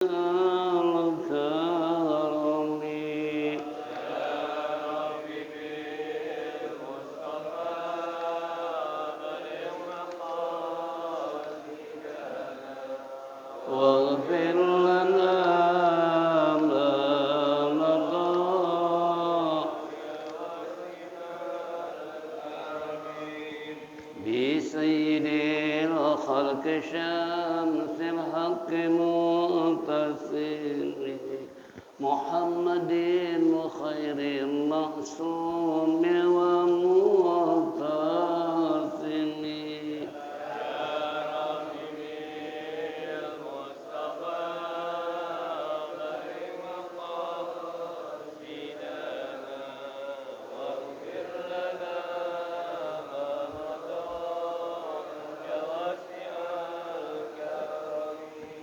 واغفر لنا ما مضى بسيد الخلق شمس الحق منتصر محمد خير المعصوم ومعتصم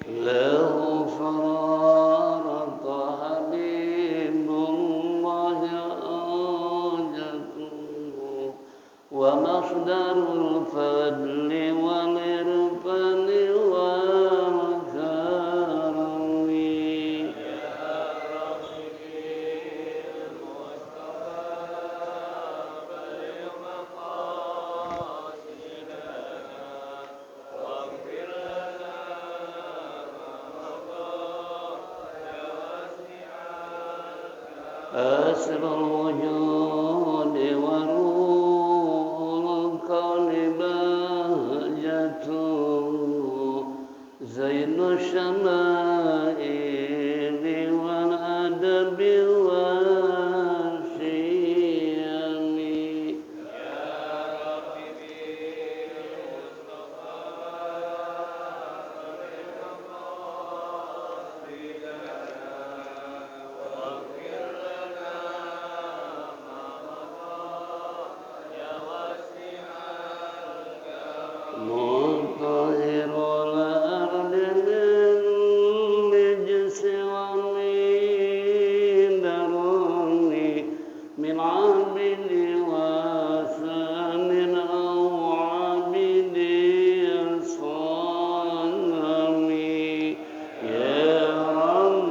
له فرارة حبيب الله حاجته ومصدر الفضل والعرفان والكرم أسر الوجود وروح الكون بهجته زين الشمائل والأدب والشيم مطهر الأرض من رجس ومن درني من عبد وثان أو عبد صنم يا رب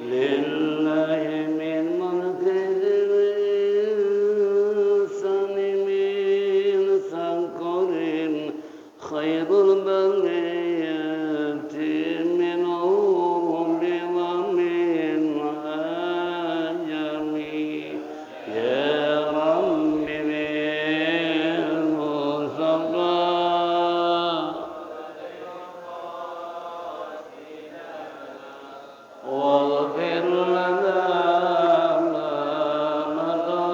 لله من ملك الإنسان من سكر خير البريات من عرب ومن عجم يا رب بالمصطفى واغفر لنا ما مضى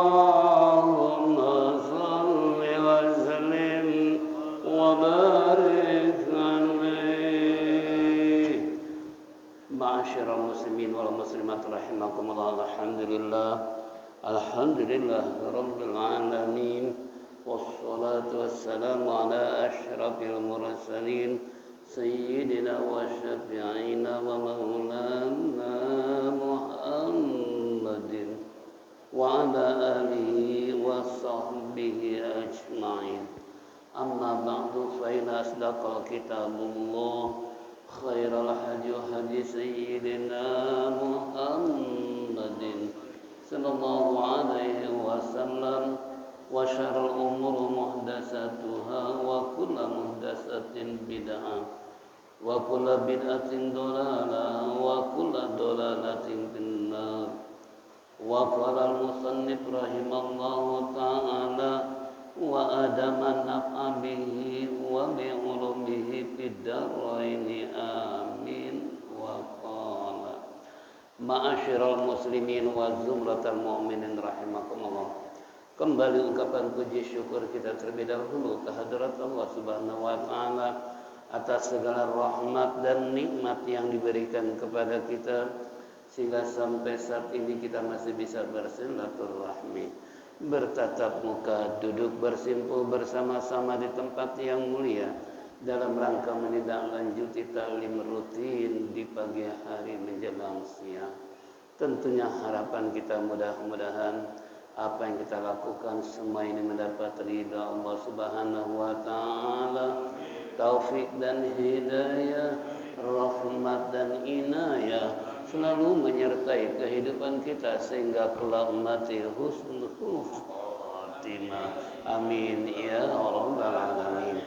اللهم صل وسلم وبارك عليه. معاشر المسلمين والمسلمات رحمكم الله. الحمد لله رب العالمين والصلاة والسلام على أشرف المرسلين سيدنا وشفيعنا ومولانا محمد وعلى آله وصحبه أجمعين. أما بعد فإن أصدق كتاب الله خير الهدي هدي سيدنا محمد صلى الله عليه وسلم وشر الأمور محدثاتها وكل محدثة بدعة وكل بدعة ضلالة وكل ضلالة في النار. وقال المصنف رحمه الله تعالى وأدام النفع به وبعلومه في الدارين آمين. وقال ma'asyiral muslimin wa zumratal mu'minin rahimakumullah. Kembali ungkapan puji syukur kita terlebih dahulu kehadirat Allah Subhanahu wa taala atas segala rahmat dan nikmat yang diberikan kepada kita sehingga sampai saat ini kita masih bisa bersilaturahmi. bertatap muka, duduk bersimpul bersama-sama di tempat yang mulia dalam rangka menindaklanjuti taklim rutin di pagi hari menjelang siang. Tentunya harapan kita mudah-mudahan apa yang kita lakukan semua ini mendapat ridha Allah Subhanahu wa taala, taufik dan hidayah, rahmat dan inayah selalu menyertai kehidupan kita sehingga kelak mati husnul khatimah. Amin ya rabbal alamin.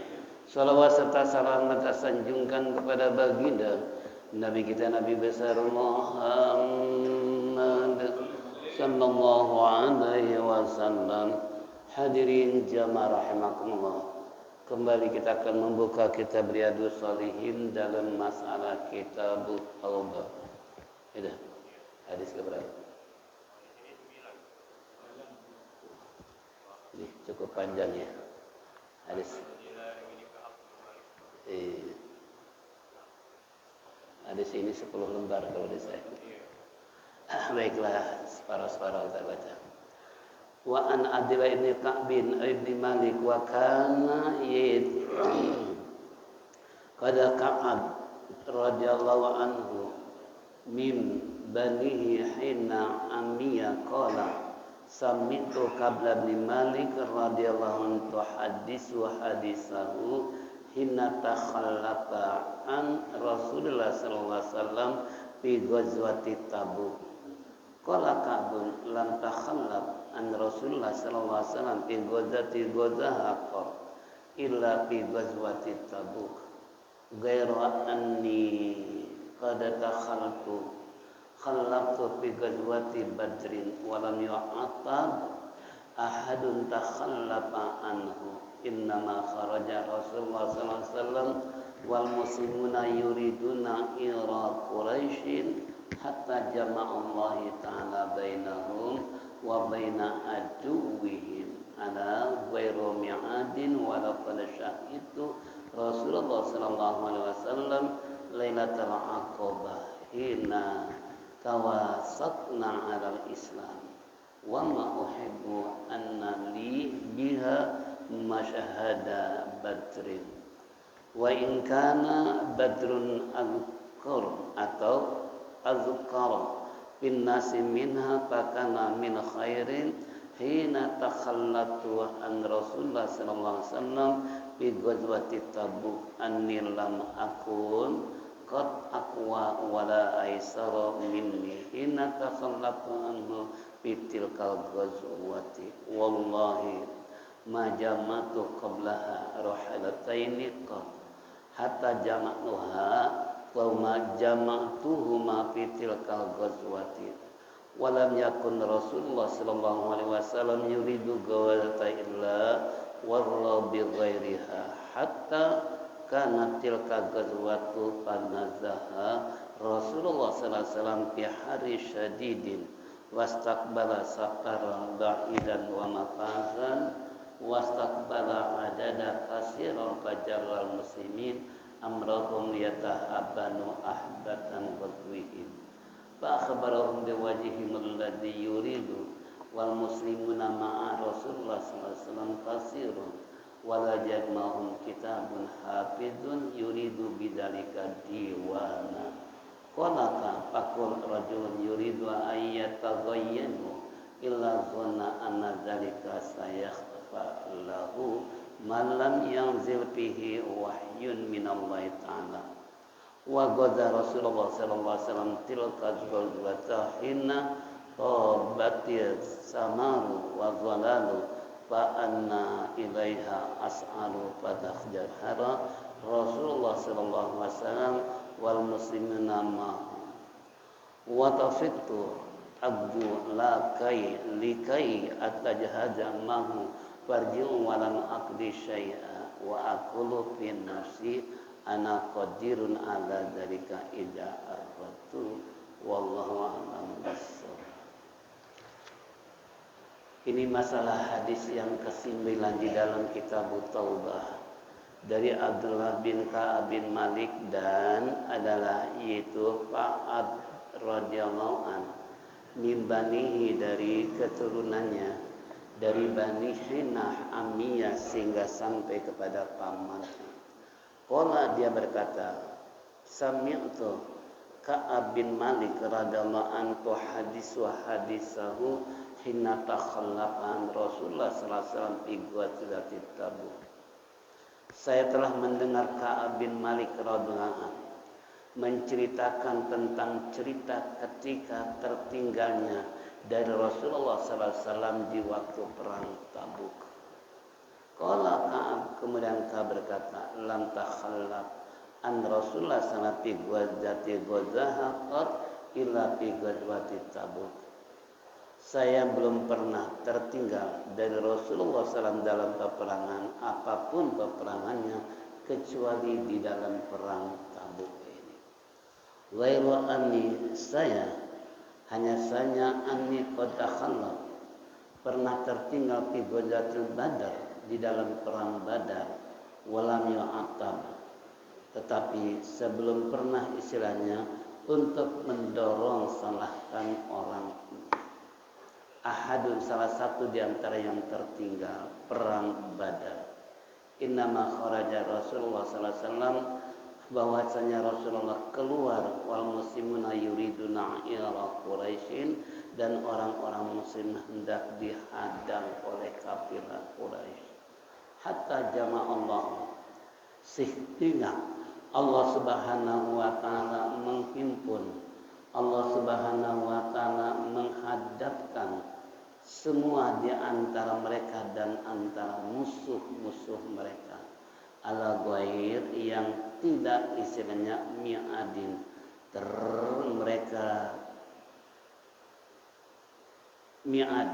Salawat serta salam kita sanjungkan kepada baginda Nabi kita Nabi besar Muhammad sallallahu alaihi wasallam. Hadirin jamaah rahimakumullah. Kembali kita akan membuka kitab Riyadhus Shalihin dalam masalah kitab Taubah. Sudah. Hadis keberapa? Ini cukup panjang ya. Hadis. Hadis ini 10 lembar kalau di saya. Baiklah, separuh-separuh kita baca. Wa an Abdillah ibn Ka'b bin Malik wa kana qad Ka'ab radhiyallahu anhu min banihi hina amiya qala sami'tu qabla bin Malik radhiyallahu anhu hadisu hadisahu hina takhallafa an Rasulullah sallallahu alaihi wasallam fi ghazwati Tabuk. Qala Ka'bun lam takhallaf an Rasulullah sallallahu alaihi wasallam fi ghazwati Ghazahaqah illa fi ghazwati Tabuk. Ghairu anni qad khallaftu fi ghazwati Badrin wa lam yu'atab ahadun takhallafa anhu. Innama kharaja Rasulullah sallallahu alaihi wasallam wal muslimuna yuriduna ira Quraisyin hatta jama'allahi ta'ala bainahum wa baina aduwwihim ala ghairu mi'adin wa laqad syahidtu Rasulullah sallallahu alaihi wasallam lailatul aqabah hina tawasatna 'alal Islam wa ma uhibbu anna li biha masyahada Badrin wa in kana Badrun azkar atau azkar bin nasi minha fakana min khairin hina takhallatu an Rasulullah sallallahu alaihi wasallam fi ghazwati Tabuk anni lam akun qad aqwa wala aisara minni hina takhallatu anhu fi tilkal ghazwati wallahi ma jama'tu qablaha rahalataini qad hatta jama'tuha wa ma jama'tuhuma fi tilkal ghazwati wa lam yakun Rasulullah sallallahu alaihi wasallam yuridu ghazwata illa warra bi ghairiha hatta kanat tilka ghazwatu fanazaha Rasulullah sallallahu alaihi wasallam fi hari syadidin wastaqbala saqaran ba'idan wa mafazan wastaqbala adada kasiran fajarral muslimin amrahum yatahabbanu ahbatan ghazwihim fa akhbarahum biwajhihim alladhi yuridu wal muslimuna ma'a Rasulullah sallallahu alaihi wasallam kasirun wala jadmahum kitabun hafizun yuridu bidzalika diwana qala faqul rajulun yuridu ayyataghayyanu illa dhanna anna dzalika lahu man lam yanzil fihi wahyun minallahi ta'ala wa ghadha Rasulullah sallallahu alaihi wasallam tilka ghazwata hina tabatil samaru wa dhalalu fa anna ilaiha as'alu fadakhjara Rasulullah sallallahu alaihi wasallam wal muslimina ma wa tafitu abdu lakai likai atajhaza mahu farji'u walam aqdi syai'a wa aqulu fi nafsi ana qadirun ala dzalika idza aratu wallahu a'lam bissawab. Ini masalah hadis yang ke-9 di dalam kitab Taubah dari Abdullah bin Ka'ab bin Malik dan adalah yaitu Ka'ab radhiyallahu an min banihi dari keturunannya dari Bani Hinah Amiyah sehingga sampai kepada pamannya. Qala dia berkata, sami'tu Ka'ab bin Malik radhiyallahu anhu hadis wa hadisahu hina takhallafan Rasulullah sallallahu alaihi wasallam fi ghazwati Tabuk. Saya telah mendengar Ka'ab bin Malik radhiyallahu anhu menceritakan tentang cerita ketika tertinggalnya dari Rasulullah sallallahu alaihi wasallam di waktu perang Tabuk. Qala Ka'ab, kemudian Ka'ab berkata, lam takhallaf an Rasulullah sallallahu alaihi wasallam illa fi ghazwati Tabuk. Saya belum pernah tertinggal dari Rasulullah SAW dalam peperangan apapun peperangannya kecuali di dalam perang Tabuk ini. Ghairu anni, saya hanya saja anni qad takhallaf, pernah tertinggal fi ghazwatil Badar, di dalam perang Badar, walam yu'atab, tetapi sebelum pernah istilahnya untuk mendorong salahkan orang. Ahadun, salah satu di antara yang tertinggal perang Badar. Innama kharaja Rasulullah sallallahu alaihi wasallam, bahwasanya Rasulullah keluar wal muslimuna yuriduna ila Quraisyin, dan orang-orang muslim hendak dihadang oleh kafilah Quraisy. Hatta jama'allah, sehingga Allah Subhanahu wa taala menghimpun, Allah Subhanahu wa taala menghadapkan semua di antara mereka dan antara musuh-musuh mereka ala ghair, yang tidak istilahnya mi'adin, mereka mi'ad,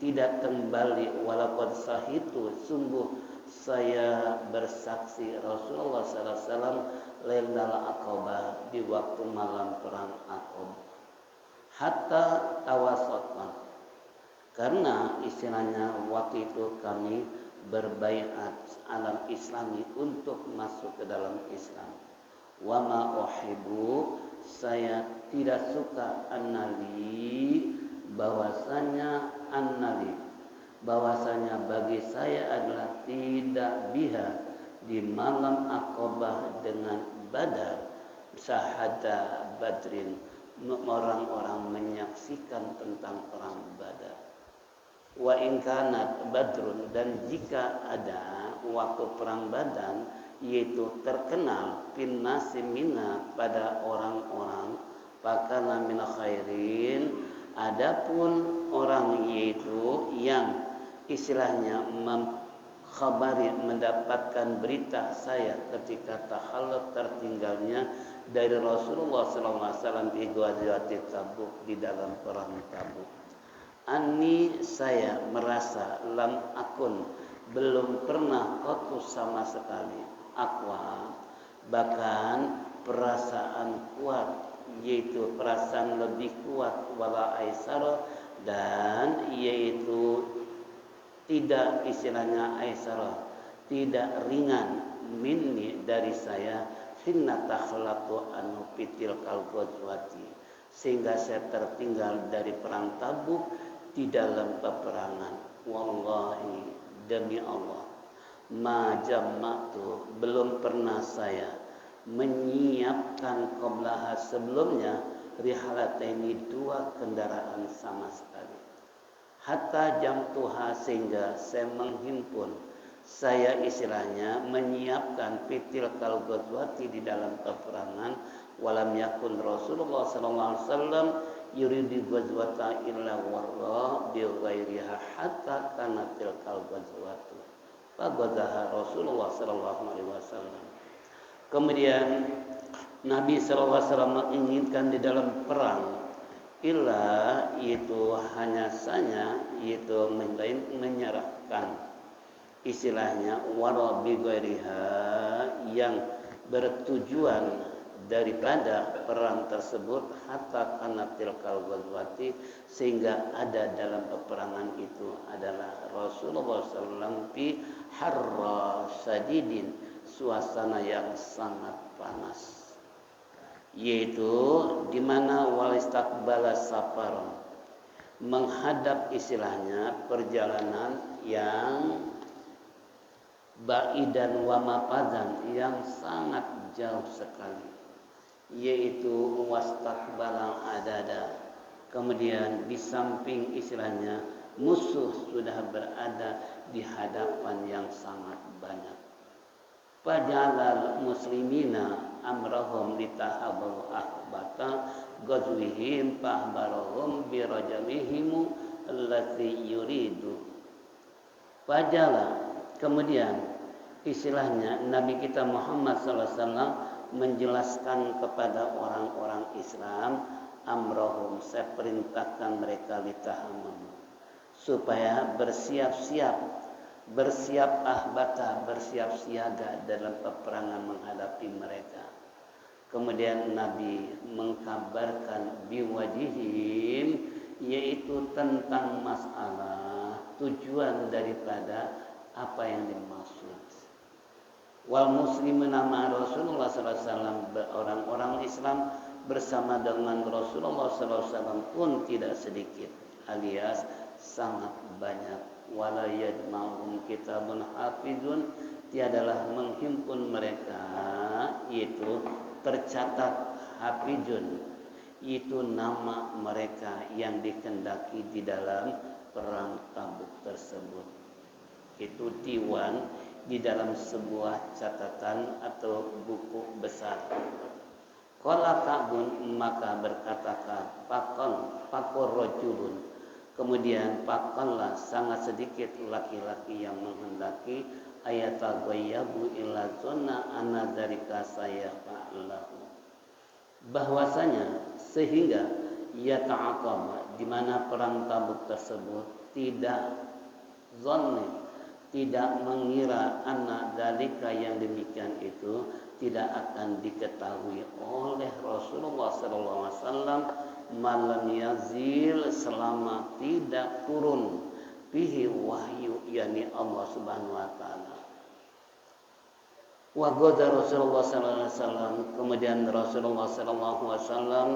tidak kembali. Walaqad sahitu, sungguh saya bersaksi Rasulullah sallallahu alaihi wasallam lailal Aqabah, di waktu malam perang Aqabah, hatta tawasatna, karena istilahnya waktu itu kami berbaiat alam Islami untuk masuk ke dalam Islam. Wa ma uhibbu, saya tidak suka annali, bahwasanya bagi saya adalah tidak biha, di malam Aqabah dengan Badar, syahada Badrin, orang-orang menyaksikan tentang perang Badar. Wa in kanat Badrun, dan jika ada waktu perang Badar, yaitu terkenal fin nasimina, pada orang-orang, pakana min khairin, adapun orang yaitu yang istilahnya mengkhabari, mendapatkan berita saya ketika takhalluf, tertinggalnya dari Rasulullah SAW di ghazwati Tabuk, di dalam perang Tabuk. Ani, saya merasa, lam akun, belum pernah kotus sama sekali, akwa, bahkan perasaan kuat, yaitu perasaan lebih kuat, wala aisar, dan yaitu tidak istilahnya aisar, tidak ringan, minni, dari saya, hinna takhlaqtu anu pitil kal ghazwati, sehingga saya tertinggal dari perang Tabuk di dalam peperangan. Wallahi, demi Allah, ma jamma'tu, belum pernah saya menyiapkan qablaha, sebelumnya, rihalataini, dua kendaraan sama sekali. Hatta jamtuha, sehingga saya menghimpun, saya istilahnya menyiapkan fitil kal ghazwati, di dalam peperangan. Walam yakun Rasulullah sallallahu alaihi wasallam yuridu ghazwata illa warra bi ghairiha hatta kanatil kal ghazwatu fa ghazah Rasulullah sallallahu alaihi wasallam. Kemudian Nabi sallallahu alaihi wasallam menginginkan di dalam perang illa, itu hanya saja, itu menyerahkan istilahnya warra bi ghairiha, yang bertujuan daripada perang tersebut, hatta kanatil kal ghazwati, sehingga ada dalam peperangan itu adalah Rasulullah SAW fi harra sadidin, suasana yang sangat panas, yaitu di mana walistakbala safaron, menghadap istilahnya perjalanan yang ba'idan wa mafadan, yang sangat jauh sekali, yaitu wastaqbalal adada. Kemudian di samping istilahnya musuh sudah berada di hadapan yang sangat banyak. Fajalal muslimina amrahum litahabu ahbata ghazwihim fahbarahum birajamihim allati yuridu. Fajala, kemudian istilahnya Nabi kita Muhammad SAW menjelaskan kepada orang-orang Islam, amrohum, saya perintahkan mereka litahamam, supaya bersiap ahbata, bersiap siaga dalam peperangan menghadapi mereka. Kemudian Nabi mengkabarkan biwajihim, yaitu tentang masalah tujuan daripada apa yang dimaksud. Wal muslimin nama Rasulullah SAW, orang-orang Islam bersama dengan Rasulullah SAW pun tidak sedikit, alias sangat banyak. Wala yajma'um kitabun hafizun, tiadalah menghimpun mereka, yaitu tercatat hafizun, itu nama mereka yang dikendaki di dalam perang Tabuk tersebut. Itu diwan di dalam sebuah catatan atau buku besar. Qala Ka'bun, maka berkatakan pakor rojulun. Kemudian pakanlah sangat sedikit laki-laki yang menghendaki ayataghayabu illa zonna anna dzalika saya fa'alahu, bahwasanya sehingga yata'aqab, di mana perang Tabuk tersebut tidak zonni, tidak mengira anna dzalika, yang demikian itu tidak akan diketahui oleh Rasulullah SAW malam yazil, selama tidak turun fihi wahyu, yakni Allah Subhanahu wa taala. Wa ghada Rasulullah sallallahu alaihi wasallam, kemudian Rasulullah sallallahu alaihi wasallam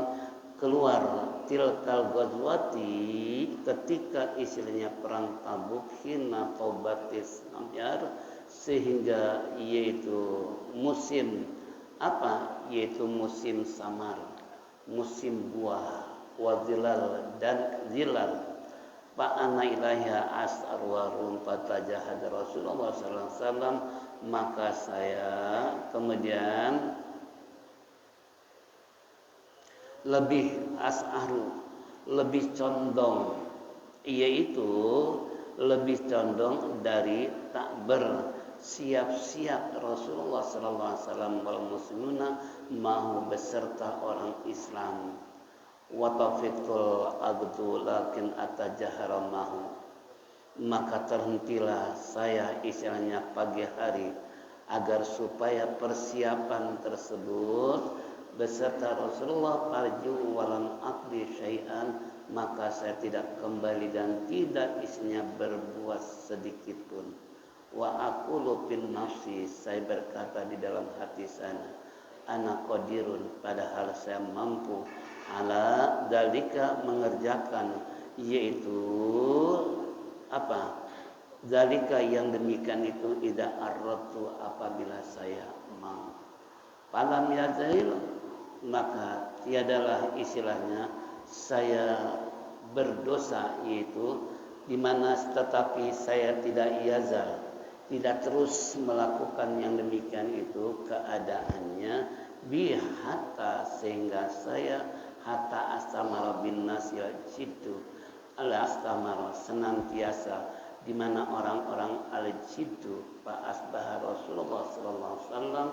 keluar tilkal ghazwati, ketika istilahnya perang Tabuk, hina taubatis amyar, sehingga yaitu musim apa, yaitu musim samar, musim buah, wazilal dan zilal. Fa'ana ilaiha as'ar warum fatajahad Rasulullah sallallahu alaihi wasallam, maka saya kemudian lebih as'aru, lebih condong, yaitu lebih condong dari tak bersiap-siap Rasulullah sallallahu alaihi wasallam wal muslimuna, mau beserta orang Islam. Wa tafiqul abdu lakin atajahara mahu, maka terhentilah saya istilahnya pagi hari, agar supaya persiapan tersebut beserta Rasulullah farju walam aqdi syai'an, maka saya tidak kembali dan tidak isinya berbuat sedikit pun. Wa aqulu bin nafsi, saya berkata di dalam hati saya, ana qadirun, padahal saya mampu, ala dalika, mengerjakan, yaitu apa, dalika yang demikian itu, idza arradtu, apabila saya mau. Falam yazil, maka tiadalah istilahnya saya berdosa, yaitu di mana tetapi saya tidak yazal, tidak terus melakukan yang demikian itu keadaannya, bihatta, sehingga saya hatta astamara bin nasil jiddu, ala astamara, senantiasa, di mana orang-orang al jiddu, fa asbah Rasulullah sallallahu alaihi wasallam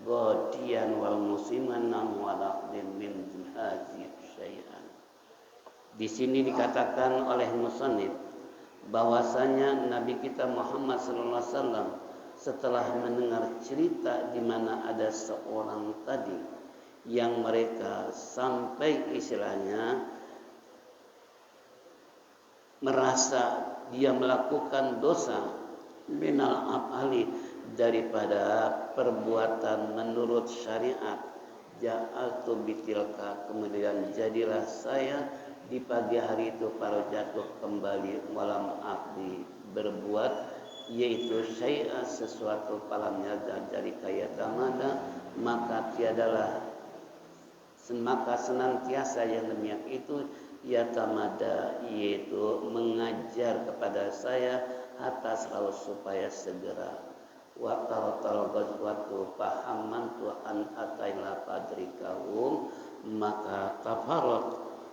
godian wal musliman wala min hazi syai'an. Di sini dikatakan oleh musannif bahwasanya Nabi kita Muhammad sallallahu alaihi wasallam setelah mendengar cerita di mana ada seorang tadi yang mereka sampai istilahnya merasa dia melakukan dosa minal af'ali, daripada perbuatan menurut syariat, ja'altu bitilka, kemudian jadilah saya Di pagi hari itu para jatuh kembali walam akdi berbuat, yaitu syai'a sesuatu palamnya dari kaya tamada, maka tiadalah maka senantiasa yang demikian itu yatamada, yaitu mengajar kepada saya atas selalu supaya segera waqaratal ghazwatu fahamman tuhan ataila padrikahum,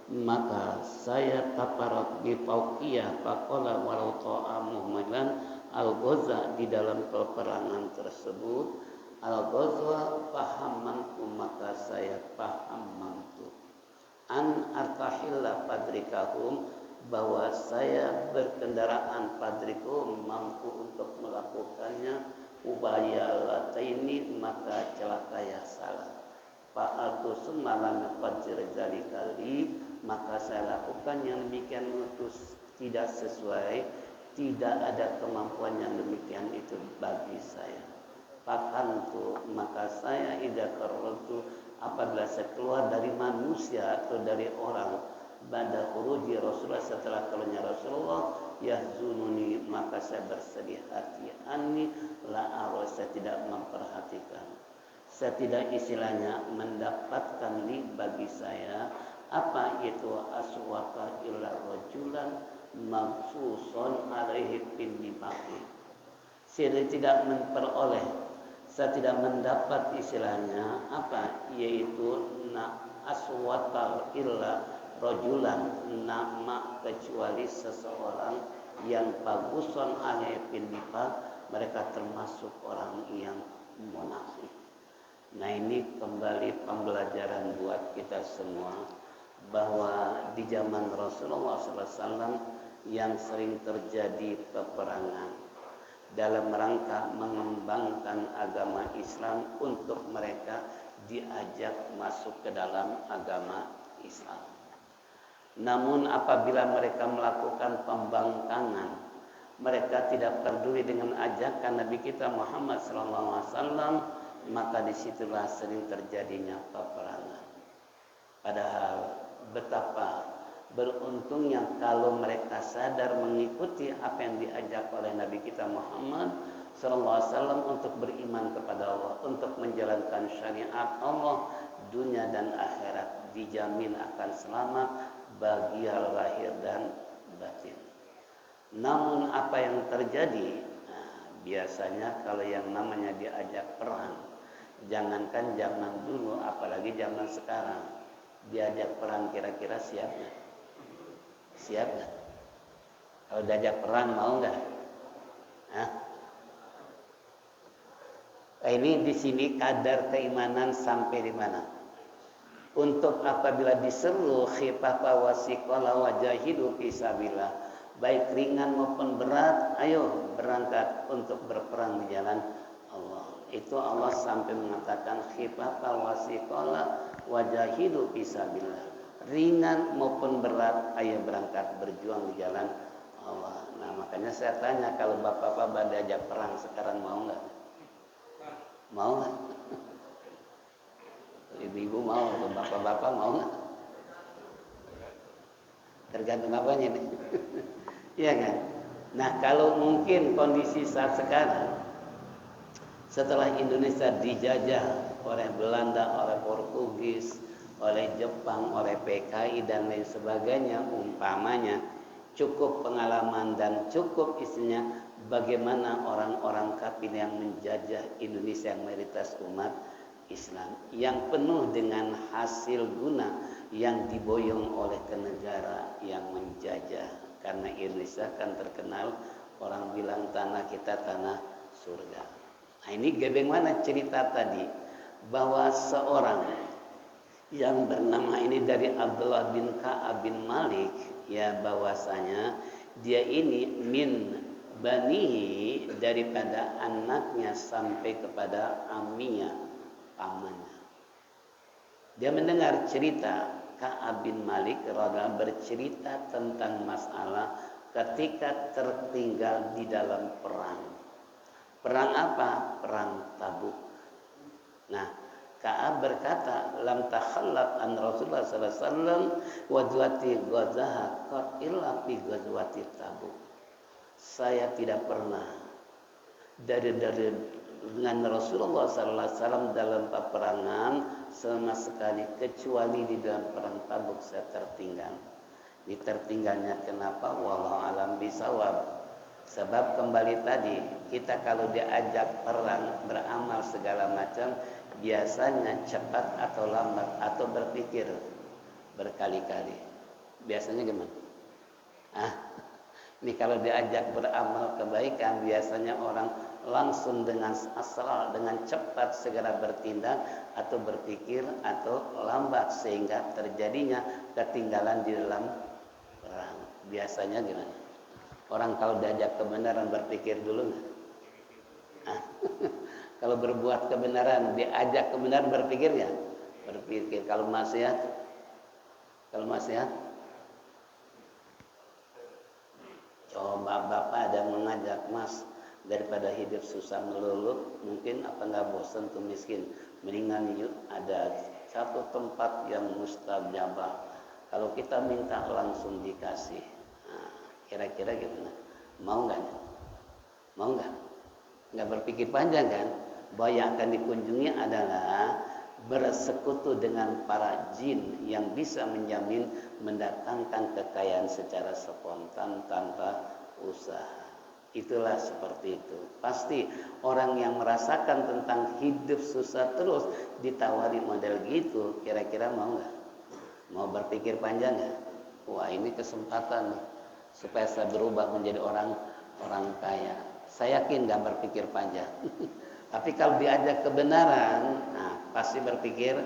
maka saya taparat bi fauqiyah faqala walau ta'a muhmalan al-ghaza, di dalam peperangan tersebut al-ghazwa fahammantu, maka saya paham mampu an artahilla padrikahum, bahwa saya berkendaraan padrikum mampu untuk melakukannya ubaya lataini, maka celaka ya salah fa'altu semalam fajr zalikali, maka saya lakukan yang demikian itu tidak sesuai, tidak ada kemampuan yang demikian itu bagi saya. Fakantu, maka saya idza qarratu, apabila saya keluar dari manusia atau dari orang, ba'da khuruji Rasulullah, setelah keluarnya Rasulullah, yahzununi, maka saya bersedih hati, anni la ara, saya tidak memperhatikan, saya tidak istilahnya mendapatkan li bagi saya apa itu aswaka illa rajulan mabsuson alaihi bin nifaqi, saya tidak memperoleh, saya tidak mendapat istilahnya apa, yaitu aswata illa rajulan, nama kecuali seseorang yang baguson alaihi bin nifaq, mereka termasuk orang yang munafik. Nah, ini kembali pembelajaran buat kita semua, bahwa di zaman Rasulullah SAW yang sering terjadi peperangan dalam rangka mengembangkan agama Islam untuk mereka diajak masuk ke dalam agama Islam. Namun apabila mereka melakukan pembangkangan, mereka tidak peduli dengan ajakan Nabi kita Muhammad SAW, maka disitulah sering terjadinya peperangan. Padahal betapa beruntungnya kalau mereka sadar mengikuti apa yang diajak oleh Nabi kita Muhammad SAW untuk beriman kepada Allah, untuk menjalankan syariat Allah, dunia dan akhirat dijamin akan selamat bagi lahir dan batin. Namun apa yang terjadi? Biasanya kalau yang namanya diajak perang, jangankan zaman dulu, apalagi zaman sekarang, diajak perang kira-kira siap nggak? Siap nggak? Kalau diajak perang mau nggak? Ini di sini kadar keimanan sampai di mana? Untuk apabila diseru khifafa wasiqala wajahidu fisabilillah, baik ringan maupun berat, ayo berangkat untuk berperang di jalan Allah. Itu Allah sampai mengatakan khifafa wasiqala wajahidu fisabilillah, ringan maupun berat, ayo berangkat berjuang di jalan Allah. Nah, makanya saya tanya, kalau bapak-bapak diajak perang sekarang mau nggak? Mau nggak? Ibu-ibu mau, atau bapak-bapak mau nggak? Tergantung apanya nih. Iya kan? Nah, kalau mungkin kondisi saat sekarang, setelah Indonesia dijajah oleh Belanda, oleh Portugis, oleh Jepang, oleh PKI dan lain sebagainya, umpamanya cukup pengalaman dan cukup isinya bagaimana orang-orang kafir yang menjajah Indonesia yang mayoritas umat Islam, yang penuh dengan hasil guna yang diboyong oleh ke negara yang menjajah. Karena Indonesia kan terkenal, orang bilang tanah kita tanah surga. Nah, ini bagaimana cerita tadi, bahwa seorang yang bernama ini dari Abdullah bin Ka'ab bin Malik, ya, bahwasanya dia ini min banihi, daripada anaknya sampai kepada amminya, pamannya. Dia mendengar cerita Ka'ab bin Malik radhiyallahu bercerita tentang masalah ketika tertinggal di dalam perang. Perang apa? Perang Tabuk. Nah, Ka'ab berkata, lam takhallaf an Rasulullah sallallahu alaihi wasallam wajwati ghazaha qad illa fi ghazwati Tabuk. Saya tidak pernah dari dengan Rasulullah sallallahu alaihi wasallam dalam peperangan sama sekali kecuali di dalam perang Tabuk saya tertinggal. Ditertinggalnya kenapa? Wallahu alam bisawab. Sebab kembali tadi, kita kalau diajak perang, beramal segala macam, biasanya cepat atau lambat atau berpikir berkali-kali. Biasanya gimana? Ini kalau diajak beramal kebaikan, biasanya orang langsung dengan asal, dengan cepat segera bertindak atau berpikir atau lambat sehingga terjadinya ketinggalan di dalam perang. Biasanya gimana? Orang kalau diajak kebenaran berpikir dulu nggak? Kalau berbuat kebenaran, diajak kebenaran berpikir ya? Berpikir. Kalau maksiat, coba bapak ada mengajak mas daripada hidup susah melulu, mungkin apa nggak bosan tuh miskin? Mendingan yuk ada satu tempat yang mustajabah. Kalau kita minta langsung dikasih. Kira-kira gitu. Mau nggak? Nggak berpikir panjang kan? Bahwa yang akan dikunjungi adalah bersekutu dengan para jin yang bisa menjamin mendatangkan kekayaan secara spontan tanpa usaha. Itulah seperti itu. Pasti orang yang merasakan tentang hidup susah terus ditawari model gitu, kira-kira mau nggak? Mau berpikir panjang nggak? Wah, ini kesempatan nih supaya saya berubah menjadi orang kaya. Saya yakin nggak berpikir panjang. Tapi kalau diajak kebenaran, pasti berpikir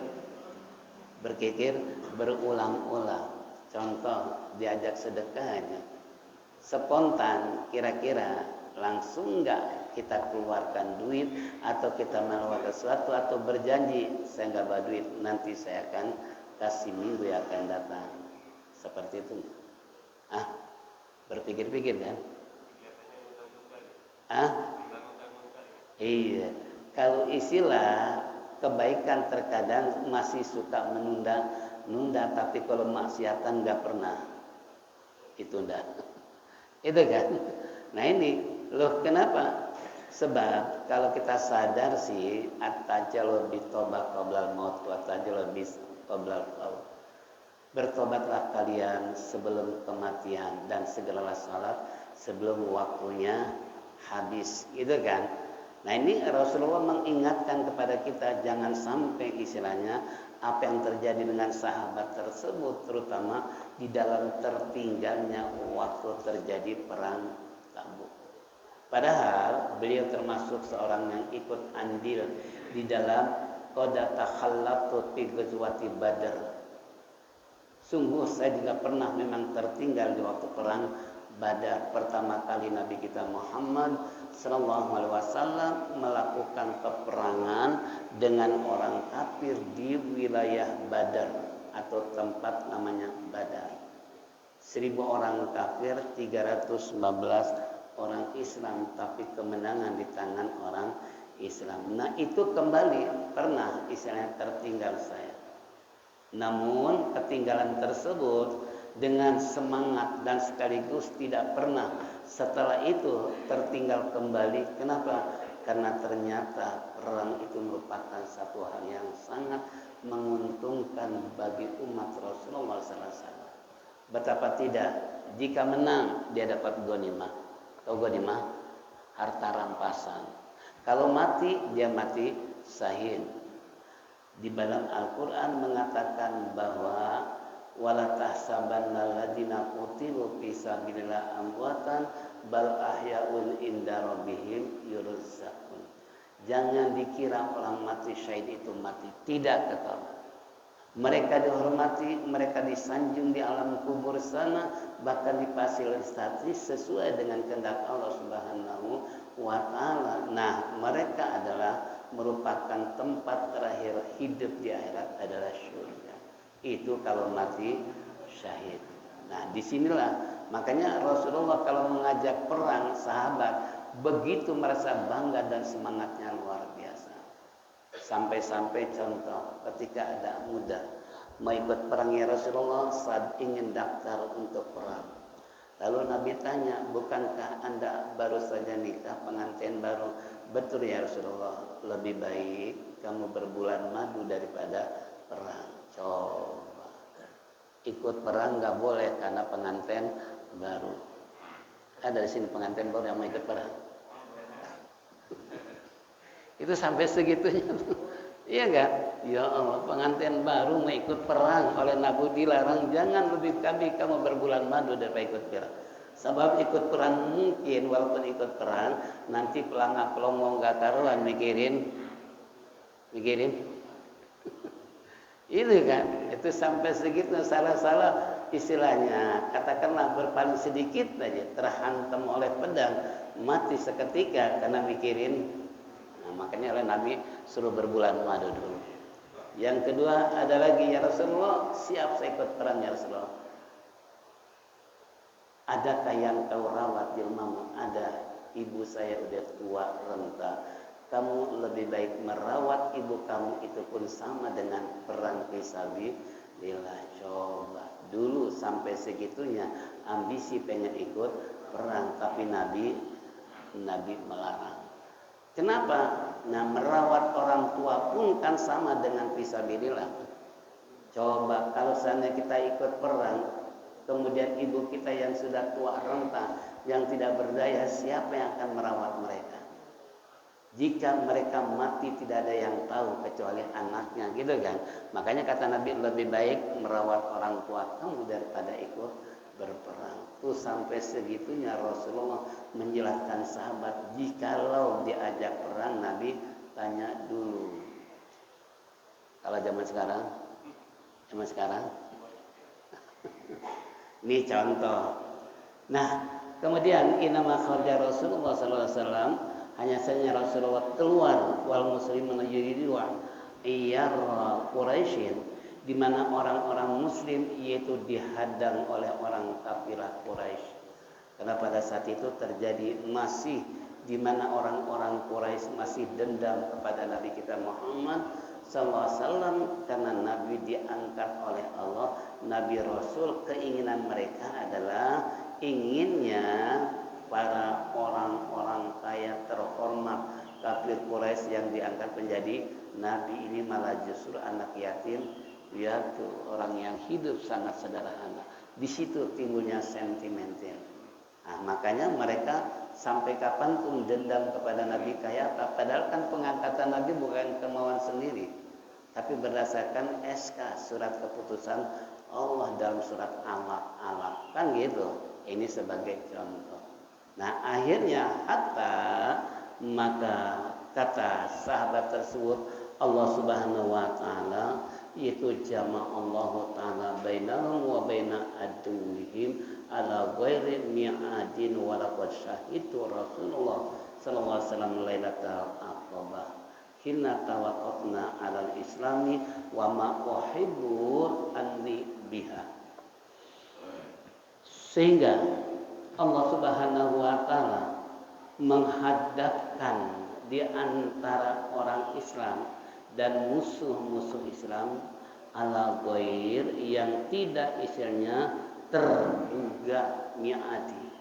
berulang-ulang. Contoh, diajak sedekah aja, spontan, kira-kira langsung nggak kita keluarkan duit atau kita melakukan sesuatu atau berjanji saya nggak bawa duit, nanti saya akan kasih minggu yang akan datang. Seperti itu. Berpikir-pikir kan? Iya. Kalau istilah kebaikan terkadang masih suka menunda, tapi kalau maksiatan nggak pernah ditunda. Itu kan? Nah ini loh kenapa? Sebab kalau kita sadar sih at-tajallu bitobat qoblal maut wa tajallu bis qoblal maut. Bertobatlah kalian sebelum kematian dan segeralah salat sebelum waktunya habis, gitu kan? Nah ini Rasulullah mengingatkan kepada kita jangan sampai istilahnya apa yang terjadi dengan sahabat tersebut, terutama di dalam tertinggalnya waktu terjadi perang Tabuk. Padahal beliau termasuk seorang yang ikut andil di dalam qad takhallatu fi ghazwati Badar. Sungguh saya juga pernah memang tertinggal di waktu perang Badar. Pertama kali Nabi kita Muhammad sallallahu alaihi wasallam melakukan peperangan dengan orang kafir di wilayah Badar atau tempat namanya Badar. 1000 orang kafir, 315 orang Islam, tapi kemenangan di tangan orang Islam. Nah, itu kembali pernah istilahnya tertinggal saya. Namun ketinggalan tersebut dengan semangat dan sekaligus tidak pernah setelah itu tertinggal kembali. Kenapa? Karena ternyata perang itu merupakan satu hal yang sangat menguntungkan bagi umat Rasulullah SAW. Betapa tidak, jika menang dia dapat ghanimah. Tahu ghanimah? Harta rampasan. Kalau mati dia mati syahid. Di dalam Al-Quran mengatakan bahwa wala tahsabanna alladziina qutilu fi sabilillah amwatan bal ahyaun inda rabbihim yurzaqun. Jangan dikira orang mati syahid itu mati, tidak kata. Mereka dihormati, mereka disanjung di alam kubur sana, bahkan difasilitasi sesuai dengan kehendak Allah Subhanahu wa taala. Nah, mereka adalah merupakan tempat terakhir hidup di akhirat adalah surga. Itu kalau mati syahid. Nah, disinilah makanya Rasulullah kalau mengajak perang sahabat begitu merasa bangga dan semangatnya luar biasa. Sampai-sampai contoh ketika ada muda mau ikut perang ya Rasulullah, saat ingin daftar untuk perang. Lalu Nabi tanya, bukankah anda baru saja nikah, pengantin baru? Betul ya Rasulullah, lebih baik kamu berbulan madu daripada perang. Coba ikut perang nggak boleh karena pengantin baru. Ada di sini pengantin baru yang mau ikut perang. Itu sampai segitunya. Iya enggak? Ya Allah, pengantin baru mau ikut perang oleh Nabi dilarang, jangan lebih kami kamu berbulan madu daripada ikut perang. Sebab ikut perang mungkin walaupun ikut perang nanti pelangak pelongong gak karuan mikirin itu kan, itu sampai segitu salah-salah istilahnya, katakanlah berpaling sedikit aja terhantam oleh pedang mati seketika karena mikirin. Nah, makanya oleh Nabi suruh berbulan madu dulu. Yang kedua ada lagi, ya Rasulullah, siap saya ikut perang ya Rasulullah. Adakah yang kau rawat ilmumu? Ada, ibu saya udah tua renta. Kamu lebih baik merawat ibu kamu, itu pun sama dengan perang fisabilillah. Coba dulu sampai segitunya ambisi pengen ikut perang, tapi Nabi melarang. Kenapa? Nah, merawat orang tua pun kan sama dengan fisabilillah. Coba kalau seandainya kita ikut perang, kemudian ibu kita yang sudah tua renta, yang tidak berdaya, siapa yang akan merawat mereka? Jika mereka mati tidak ada yang tahu kecuali anaknya, gitu kan? Makanya kata Nabi, lebih baik merawat orang tua kamu daripada ikut berperang. Tuh sampai segitunya Rasulullah menjelaskan sahabat, jikalau diajak perang Nabi tanya dulu. Kalau zaman sekarang ini contoh. Nah, kemudian inama kharaja Rasulullah sallallahu alaihi wasallam, hanya saja Rasulullah keluar wal muslimun yuridun iyar Quraisy, di mana orang-orang muslim yaitu dihadang oleh orang kafilah Quraisy. Karena pada saat itu terjadi masih di mana orang-orang Quraisy masih dendam kepada Nabi kita Muhammad SAW, karena Nabi diangkat oleh Allah, Nabi Rasul. Keinginan mereka adalah inginnya para orang-orang kaya terhormat kafir Quraisy yang diangkat menjadi Nabi ini malah justru anak yatim, yaitu orang yang hidup sangat sederhana. Di situ timbulnya sentimental. Nah, makanya mereka sampai kapanpun dendam kepada Nabi kaya, padahal kan pengangkatan Nabi bukan kemauan sendiri, tapi berdasarkan SK, surat keputusan Allah dalam surat Alaq, kan gitu. Ini sebagai contoh. Nah, akhirnya hatta maka kata sahabat tersebut, Allah Subhanahu wa taala yaitu jama'allahu ta'ala bainahum wa baina aduwwihim ala ghairi mi'adin wa laqad syahidtu Rasulullah sallallahu alaihi wasallam lailatul aqabah hina tawaqqafna 'alal islami wa ma uhibbu anni biha. Sehingga Allah Subhanahu wa taala menghadapkan di antara orang Islam dan musuh-musuh Islam ala ghair, yang tidak istilahnya terduga mi'adi,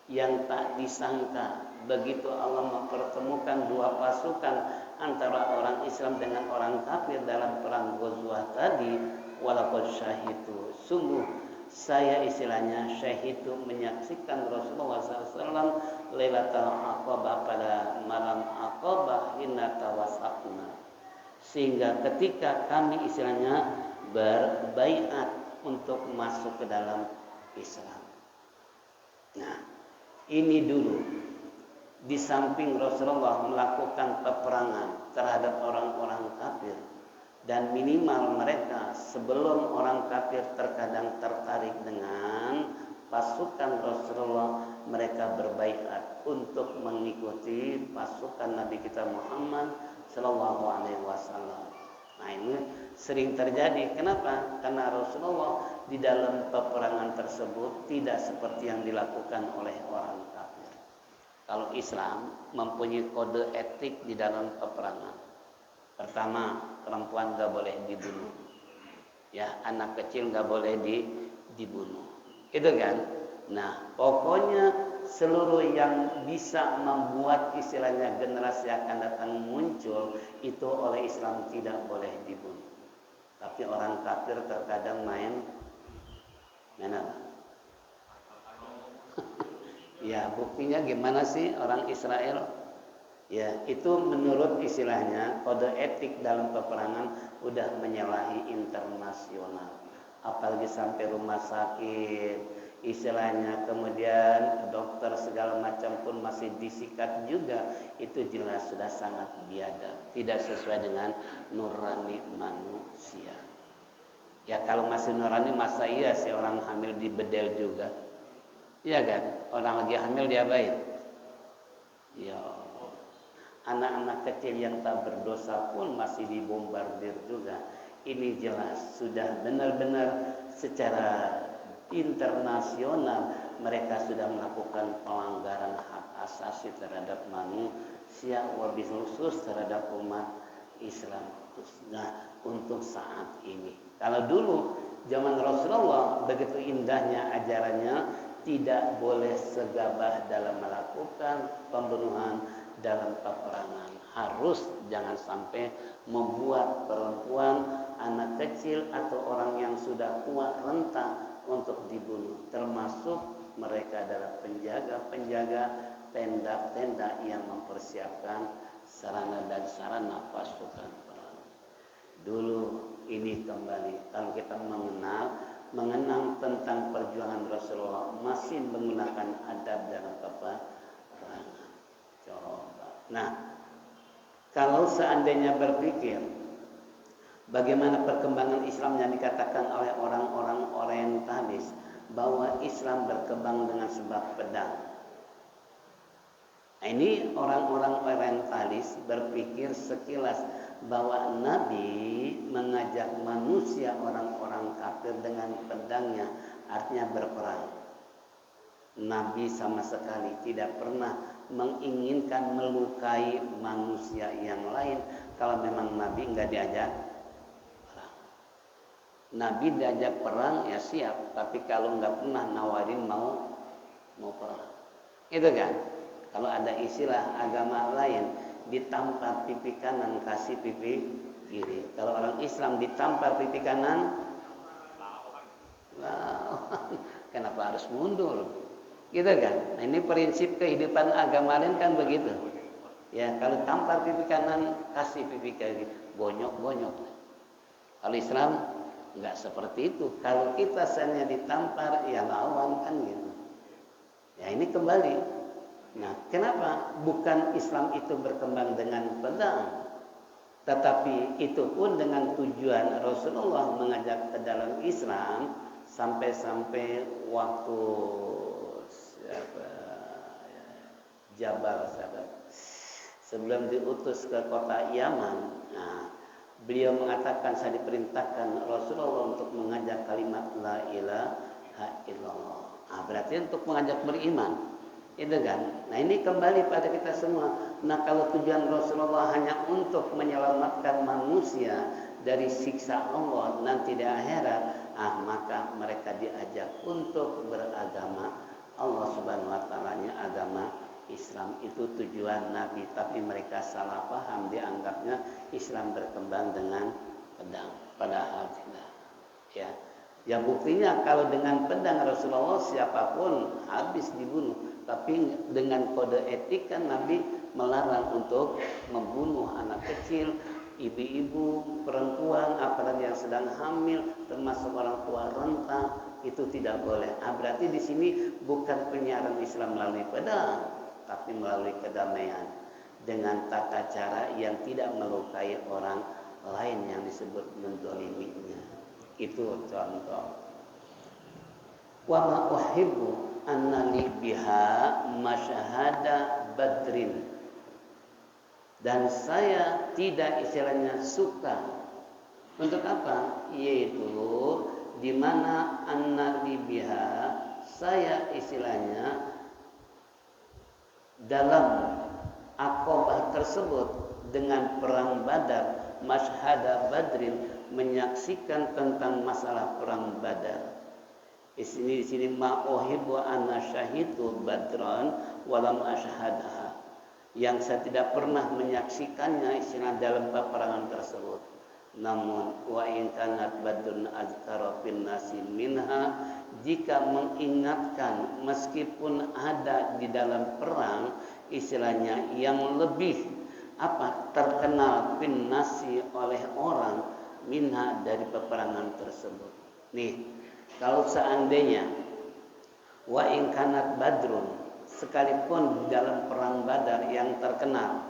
yang tak disangka. Begitu Allah mempertemukan dua pasukan antara orang Islam dengan orang kafir dalam perang Ghazwah tadi, walaqad syahidu, sungguh saya istilahnya syahidu menyaksikan Rasulullah SAW lailatul aqabah, pada malam aqabah hina tawassaqna, sehingga ketika kami istilahnya berbaiat untuk masuk ke dalam Islam. Nah, ini dulu di samping Rasulullah melakukan peperangan terhadap orang-orang kafir, dan minimal mereka sebelum orang kafir terkadang tertarik dengan pasukan Rasulullah, mereka berbaiat untuk mengikuti pasukan Nabi kita Muhammad Sallallahu Alaihi Wasallam. Nah, ini sering terjadi. Kenapa? Karena Rasulullah di dalam peperangan tersebut tidak seperti yang dilakukan oleh orang kafir. Kalau Islam mempunyai kode etik di dalam peperangan. Pertama, perempuan nggak boleh dibunuh. Ya, anak kecil nggak boleh dibunuh. Itu kan? Nah, pokoknya seluruh yang bisa membuat istilahnya generasi akan datang muncul itu oleh Islam tidak boleh dibunuh. Tapi orang kafir terkadang main apa? Ya, buktinya gimana sih orang Israel? Ya, itu menurut istilahnya kode etik dalam peperangan udah menyalahi internasional. Apalagi sampai rumah sakit, istilahnya kemudian dokter segala macam pun masih disikat juga. Itu jelas sudah sangat biadab, tidak sesuai dengan nurani manusia. Ya kalau masih nurani masa iya sih orang hamil dibedel juga. Iya kan? Orang lagi hamil diapain? Ya, anak-anak kecil yang tak berdosa pun masih dibombardir juga. Ini jelas sudah benar-benar secara internasional mereka sudah melakukan pelanggaran hak asasi terhadap manusia, wabil khusus terhadap umat Islam. Nah, untuk saat ini, kalau dulu zaman Rasulullah begitu indahnya ajarannya, tidak boleh segabah dalam melakukan pembunuhan dalam peperangan. Harus jangan sampai membuat perempuan, anak kecil atau orang yang sudah tua renta untuk dibunuh. Termasuk mereka adalah penjaga-penjaga tenda-tenda yang mempersiapkan sarana dan sarana pasukan perang. Dulu ini kembali kalau kita mengenang tentang perjuangan Rasulullah masih menggunakan adab dalam peperangan. Coba. Nah, kalau seandainya berpikir bagaimana perkembangan Islam yang dikatakan oleh orang-orang orientalis bahwa Islam berkembang dengan sebab pedang. Nah, ini orang-orang orientalis berpikir sekilas bahwa Nabi mengajak manusia orang-orang kafir dengan pedangnya, artinya berperang. Nabi sama sekali tidak pernah menginginkan melukai manusia yang lain. Kalau memang Nabi nggak diajak perang, Nabi diajak perang ya siap. Tapi kalau nggak pernah nawarin mau perang, itu kan? Kalau ada istilah agama lain, ditampar pipi kanan kasih pipi kiri. Kalau orang Islam ditampar pipi kanan, kenapa harus mundur? Gitu kan? Nah, ini prinsip kehidupan agama lain kan begitu. Ya, kalau tampar pipi kanan kasih pipi kiri, bonyok-bonyok. Kalau Islam nggak seperti itu. Kalau kita seandainya ditampar, ya lawan kan gitu. Ya ini kembali. Nah, kenapa bukan Islam itu berkembang dengan pedang, tetapi itu pun dengan tujuan Rasulullah mengajak ke dalam Islam sampai waktu Jabal sebelum diutus ke kota Yaman. Nah, beliau mengatakan saya diperintahkan Rasulullah untuk mengajak kalimat la ilaha illallah. Nah, berarti untuk mengajak beriman. Itu kan. Nah, ini kembali pada kita semua. Nah, kalau tujuan Rasulullah hanya untuk menyelamatkan manusia dari siksa Allah nanti di akhirat, maka mereka diajak untuk beragama Allah Subhanahu wa ta'ala-nya agama Islam. Itu tujuan Nabi, tapi mereka salah paham, dianggapnya Islam berkembang dengan pedang, padahal tidak. Ya. Yang buktinya kalau dengan pedang Rasulullah siapapun habis dibunuh. Tapi dengan kode etik kan Nabi melarang untuk membunuh anak kecil, ibu-ibu, perempuan, apalagi yang sedang hamil, termasuk orang tua renta, itu tidak boleh. Berarti di sini bukan penyiaran Islam melalui pedang, tapi melalui kedamaian dengan tata cara yang tidak melukai orang lain yang disebut menzaliminya. Itu contoh. Wa ma uhibbu annali biha masyahada badrin, dan saya tidak istilahnya suka untuk apa? Yaitu di mana annali biha, saya istilahnya dalam Aqabah tersebut dengan perang Badar, masyhada Badrin, menyaksikan tentang masalah perang Badar. Di sini ma uhibbu anna syahidu badran walam ashhadaha. Yang saya tidak pernah menyaksikannya istilah dalam peperangan tersebut. Namun wa in kanat badrun azkara bin nasi minha, jika mengingatkan meskipun ada di dalam perang istilahnya yang lebih terkenal bin nasi oleh orang minha dari peperangan tersebut. Nih, kalau seandainya wa in kanat badrun, sekalipun di dalam perang Badar yang terkenal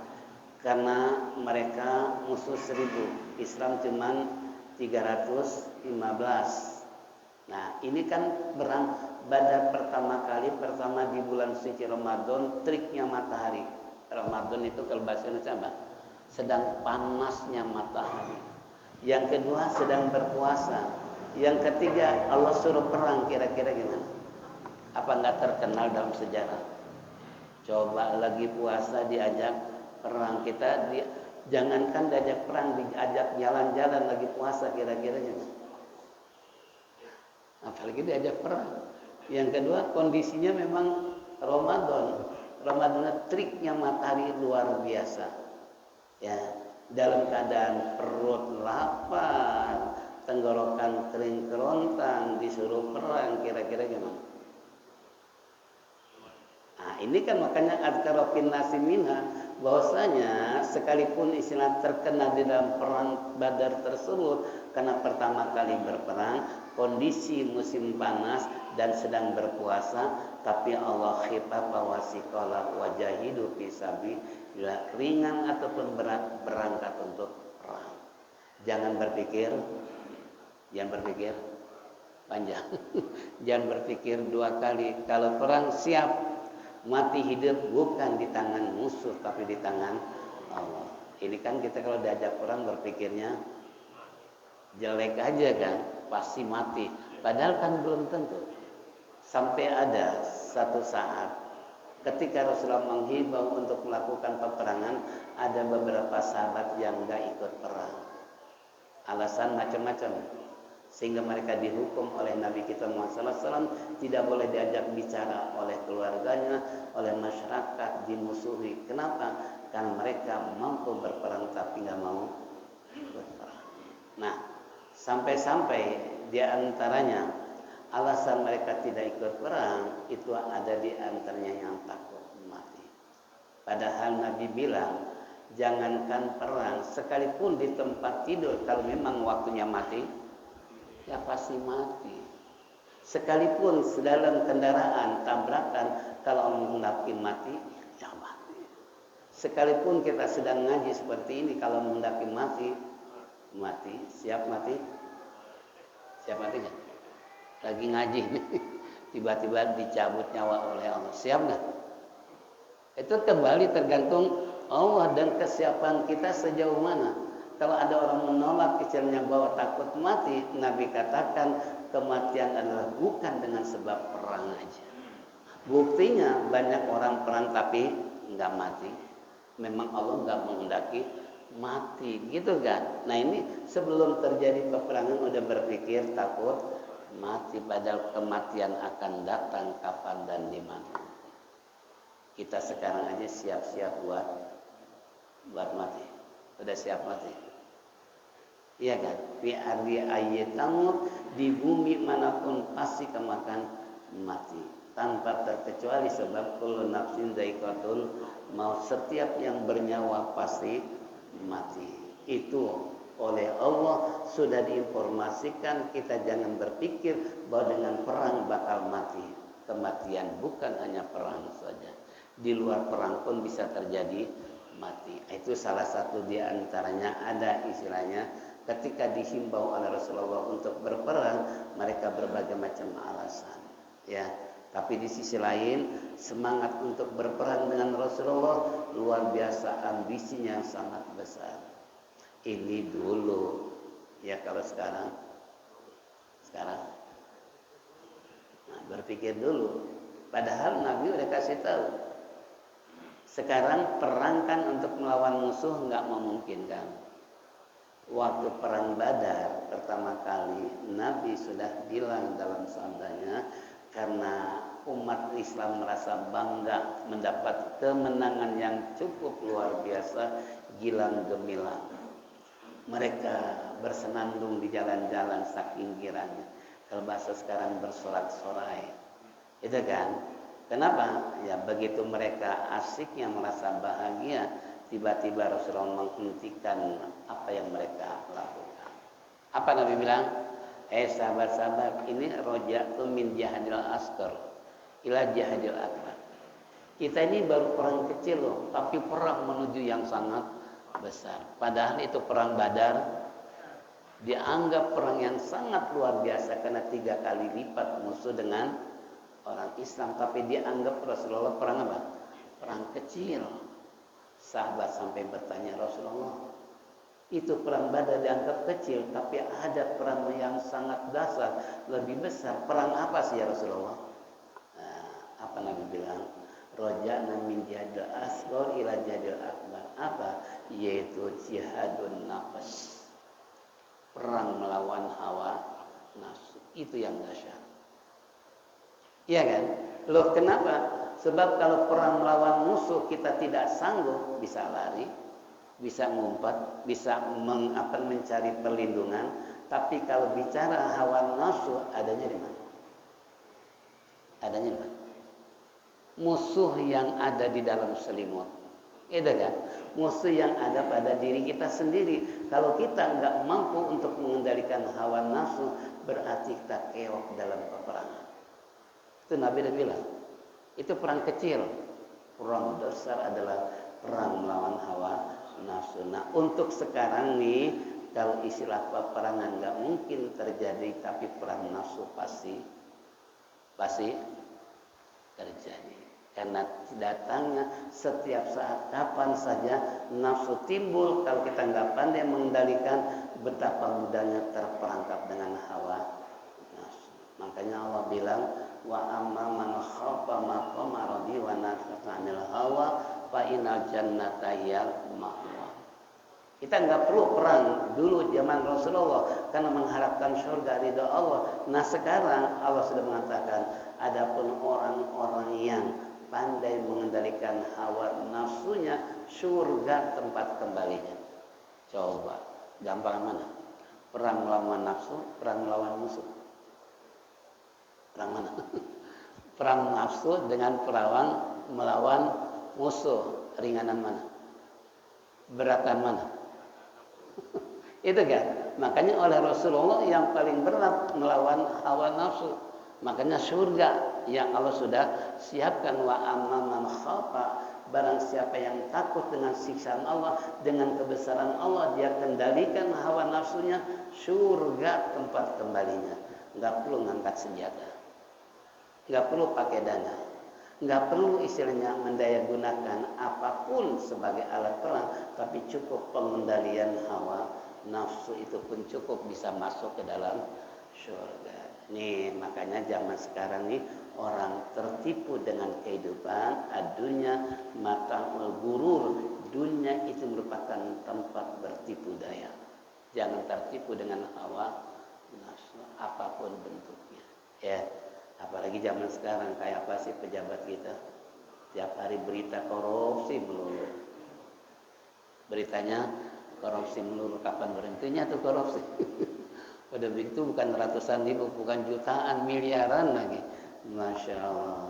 karena mereka musuh 1000, Islam cuman 315. Nah, ini kan perang Badar pertama di bulan suci Ramadan, triknya matahari. Ramadan itu kalau bahasa Indonesia apa? Sedang panasnya matahari. Yang kedua sedang berpuasa. Yang ketiga Allah suruh perang, kira-kira gimana? Apa enggak terkenal dalam sejarah? Coba lagi puasa diajak perang, jangankan diajak perang, diajak jalan-jalan lagi puasa, kira-kira gimana? Apalagi diajak perang. Yang kedua kondisinya memang Ramadan. Triknya matahari luar biasa. Ya, dalam keadaan perut lapar, tenggorokan kering kerontang, disuruh perang, kira-kira gimana? Nah, ini kan makanya adzkarofin nasi minha, bahwasanya sekalipun istilah terkena di dalam perang Badar tersebut karena pertama kali berperang, kondisi musim panas dan sedang berpuasa, tapi Allah khifafah wasiqala wajahidu fisabilillah, ringan ataupun berat berangkat untuk perang. Jangan berpikir panjang. Jangan berpikir dua kali. Kalau perang siap, mati hidup bukan di tangan musuh tapi di tangan Allah. Ini kan kita kalau diajak perang berpikirnya jelek aja kan, pasti mati. Padahal kan belum tentu. Sampai ada satu saat ketika Rasulullah menghimbau untuk melakukan peperangan, ada beberapa sahabat yang enggak ikut perang. Alasan macam-macam, sehingga mereka dihukum oleh Nabi kita Muhammad SAW, tidak boleh diajak bicara oleh keluarganya, oleh masyarakat, dimusuhi. Kenapa? Karena mereka mampu berperang tapi nggak mau berperang. Nah, sampai-sampai di antaranya alasan mereka tidak ikut perang itu ada di antaranya yang takut mati. Padahal Nabi bilang, jangankan perang, sekalipun di tempat tidur kalau memang waktunya mati, ya pasti mati. Sekalipun dalam kendaraan tabrakan, kalau menghendaki mati, ya mati. Sekalipun kita sedang ngaji seperti ini, kalau menghendaki mati, mati. Siap mati? Siap mati nggak? Lagi ngaji nih, tiba-tiba dicabut nyawa oleh Allah. Siap nggak? Itu kembali tergantung Allah dan kesiapan kita sejauh mana. Kalau ada orang menolak istilahnya bahwa takut mati, Nabi katakan kematian adalah bukan dengan sebab perang aja. Buktinya banyak orang perang tapi nggak mati. Memang Allah nggak menghendaki mati, gitu kan? Nah ini sebelum terjadi peperangan udah berpikir takut mati, padahal kematian akan datang kapan dan di mana. Kita sekarang aja siap-siap buat mati. Udah siap mati. Iya kan? Fi ardi ayyatamut, di bumi manapun pasti kemakan mati tanpa terkecuali, sebab kullu nafsin dha'iqatul maut, setiap yang bernyawa pasti mati. Itu oleh Allah sudah diinformasikan, kita jangan berpikir bahwa dengan perang bakal mati. Kematian bukan hanya perang saja, di luar perang pun bisa terjadi mati. Itu salah satu di antaranya. Ada istilahnya ketika dihimbau oleh Rasulullah untuk berperang, mereka berbagai macam alasan, ya. Tapi di sisi lain semangat untuk berperang dengan Rasulullah luar biasa, ambisinya sangat besar. Ini dulu, ya. Kalau sekarang nah, berpikir dulu. Padahal Nabi udah kasih tahu, Sekarang perang kan untuk melawan musuh nggak memungkinkan. Waktu perang Badar pertama kali Nabi sudah bilang dalam sabdanya, karena umat Islam merasa bangga mendapat kemenangan yang cukup luar biasa, gilang gemilang. Mereka bersenandung di jalan-jalan saking girangnya. Kalau bahasa sekarang bersorak-sorai. Itu kan? Kenapa? Ya begitu mereka asiknya merasa bahagia, tiba-tiba Rasulullah menghentikan apa yang mereka lakukan. Apa Nabi bilang? Sahabat-sahabat, ini roja'tu min jahadil asghar ila jahadil akbar. Kita ini baru perang kecil loh, tapi perang menuju yang sangat besar. Padahal itu perang Badar dianggap perang yang sangat luar biasa karena 3 kali lipat musuh dengan orang Islam, tapi dianggap Rasulullah perang apa? Perang kecil. Sahabat sampai bertanya, Rasulullah, itu perang Badar dianggap kecil, tapi ada perang yang sangat dahsyat, lebih besar. Perang apa sih ya Rasulullah? Nah, apa Nabi bilang? Roja'na min jihadil asghar ila jihadil akbar. Apa? Yaitu jihadun nafas. Perang melawan hawa nafsu. Itu yang dahsyat. Iya kan? Loh kenapa? Sebab kalau perang melawan musuh kita tidak sanggup, bisa lari, bisa ngumpet, bisa mencari perlindungan. Tapi kalau bicara hawa nafsu, adanya di mana? Adanya di mana? Musuh yang ada di dalam selimut. Itu kan? Musuh yang ada pada diri kita sendiri. Kalau kita nggak mampu untuk mengendalikan hawa nafsu, berarti kita keok dalam peperangan. Itu Nabi udah bilang. Itu perang kecil. Perang besar adalah perang melawan hawa nafsu. Nah, untuk sekarang nih, kalau istilah peperangan nggak mungkin terjadi, tapi perang nafsu pasti terjadi. Karena datangnya setiap saat, kapan saja nafsu timbul. Kalau kita nggak pandai mengendalikan, betapa mudahnya terperangkap dengan hawa nafsu. Makanya Allah bilang, wa amma man khafa maqama rabbi wa nahaa 'anil hawa fa innal jannata hiyal ma'wa. Kita nggak perlu perang dulu zaman Rasulullah karena mengharapkan surga ridha Allah. Nah sekarang Allah sudah mengatakan, adapun orang-orang yang pandai mengendalikan hawa nafsunya, surga tempat kembalinya. Coba, gampang mana? Perang melawan nafsu, perang melawan musuh. Perang mana? Perang nafsu dengan perang melawan musuh. Ringanan mana? Beratan mana? Itu kan? Makanya oleh Rasulullah yang paling berat melawan hawa nafsu. Makanya surga yang Allah sudah siapkan, wa amma man khafa, barang siapa yang takut dengan siksaan Allah, dengan kebesaran Allah, dia kendalikan hawa nafsunya, surga tempat kembalinya. Enggak perlu ngangkat senjata, enggak perlu pakai dana, enggak perlu istilahnya mendaya gunakan apapun sebagai alat perang, tapi cukup pengendalian hawa nafsu itu pun cukup bisa masuk ke dalam surga. Nih makanya zaman sekarang nih orang tertipu dengan kehidupan dunia, mata'ul gurur. Dunia itu merupakan tempat bertipu daya. Jangan tertipu dengan hawa nafsu apapun bentuknya. Ya, apalagi zaman sekarang kayak apa sih pejabat kita? Tiap hari berita korupsi melulu. Beritanya korupsi melulu, kapan berhentinya tuh korupsi? Udah begitu bukan ratusan ribu, bukan jutaan, miliaran lagi. Masya Allah.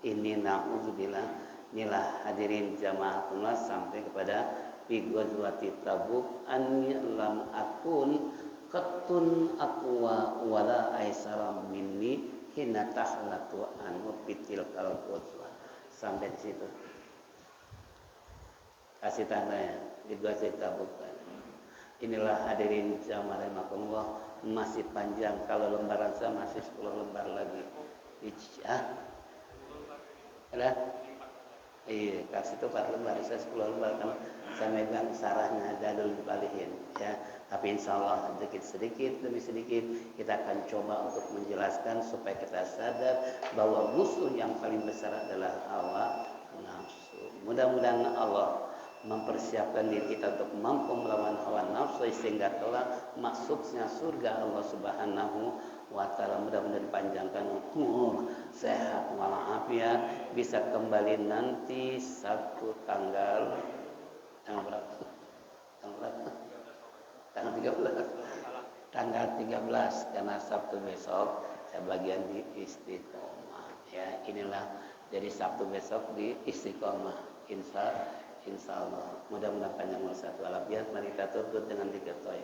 Ini na'udzubillah. Inilah hadirin jamaatullah sampai kepada fi ghazwati Tabuk anni lam akun qattun aqwa wala aisara minni hina tahlatu anhu fitil kalqutwa. Sampai di situ. Kasih tanda ya di ghazwati Tabuk. Inilah hadirin jamaah rahimakumullah, masih panjang. Kalau lembaran saya masih 10 lembar lagi. Ada? Iya, kasih itu 4 lembar, saya 10 lembar kan. Saya megang sarahnya Dadul Balihin ya. Tapi insya Allah sedikit demi sedikit kita akan coba untuk menjelaskan supaya kita sadar bahwa musuh yang paling besar adalah hawa nafsu. Mudah-mudahan Allah mempersiapkan diri kita untuk mampu melawan hawa nafsu sehingga kelak masuknya surga Allah Subhanahu wa taala. Mudah-mudahan dipanjangkan umur, sehat walafiat, bisa kembali nanti Sabtu tanggal berapa? Tanggal berapa? Tanggal 13. Tanggal 13 karena Sabtu besok saya bagian di Istiqomah. Ya, inilah jadi Sabtu besok di Istiqomah. Insya Allah. Mudah-mudahan panjang umur satu walafiat. Mari kita tutup dengan 3 toy.